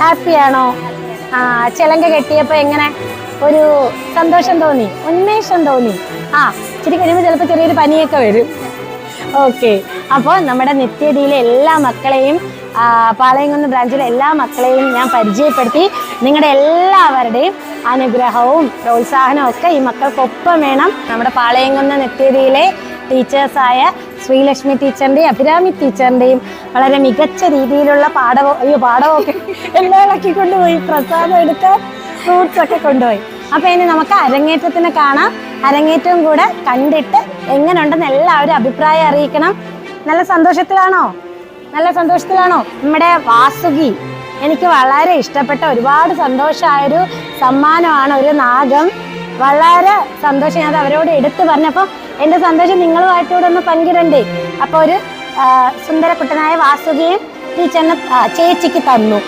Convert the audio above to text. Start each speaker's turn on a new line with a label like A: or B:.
A: ഹാപ്പിയാണോ? ചിലങ്ക കെട്ടിയപ്പോ എങ്ങനെ ഒരു സന്തോഷം തോന്നി, ഉന്മേഷം തോന്നി? ഇച്ചിരി കഴിയുമ്പോൾ ചിലപ്പോൾ ചെറിയൊരു പനിയൊക്കെ വരും. ഓക്കെ, അപ്പോൾ നമ്മുടെ നിത്യതയിലെ എല്ലാ മക്കളെയും പാളയംകുന്ന് ബ്രാഞ്ചിലെ എല്ലാ മക്കളെയും ഞാൻ പരിചയപ്പെടുത്തി. നിങ്ങളുടെ എല്ലാവരുടെയും അനുഗ്രഹവും പ്രോത്സാഹനവും ഒക്കെ ഈ മക്കൾക്കൊപ്പം വേണം. നമ്മുടെ പാളയംകുന്ന് നിത്യതയിലെ ടീച്ചേഴ്സായ ശ്രീലക്ഷ്മി ടീച്ചറിൻ്റെയും അഭിരാമി ടീച്ചറിൻ്റെയും വളരെ മികച്ച രീതിയിലുള്ള പാഠമൊക്കെ എല്ലാം ഇളക്കി കൊണ്ടുപോയി, പ്രസാദം എടുക്കാൻ ഫ്രൂട്ട്സ് ഒക്കെ കൊണ്ടുപോയി. അപ്പോൾ ഇനി നമുക്ക് അരങ്ങേറ്റത്തിന് കാണാം. അരങ്ങേറ്റവും കൂടെ കണ്ടിട്ട് എങ്ങനെയുണ്ടെന്ന് എല്ലാവരും അഭിപ്രായം അറിയിക്കണം. നല്ല സന്തോഷത്തിലാണോ? നമ്മുടെ വാസുകി എനിക്ക് വളരെ ഇഷ്ടപ്പെട്ട, ഒരുപാട് സന്തോഷമായൊരു സമ്മാനമാണ് ഒരു നാഗം. വളരെ സന്തോഷം. ഞാൻ അവരോട് എടുത്തു പറഞ്ഞപ്പോൾ എൻ്റെ സന്തോഷം നിങ്ങളുമായിട്ടൂടെ ഒന്ന് പങ്കിടണ്ടേ. അപ്പോൾ ഒരു സുന്ദരക്കുട്ടനായ വാസുകിയും ടീച്ചറിന് ചേച്ചിക്ക് തന്നു.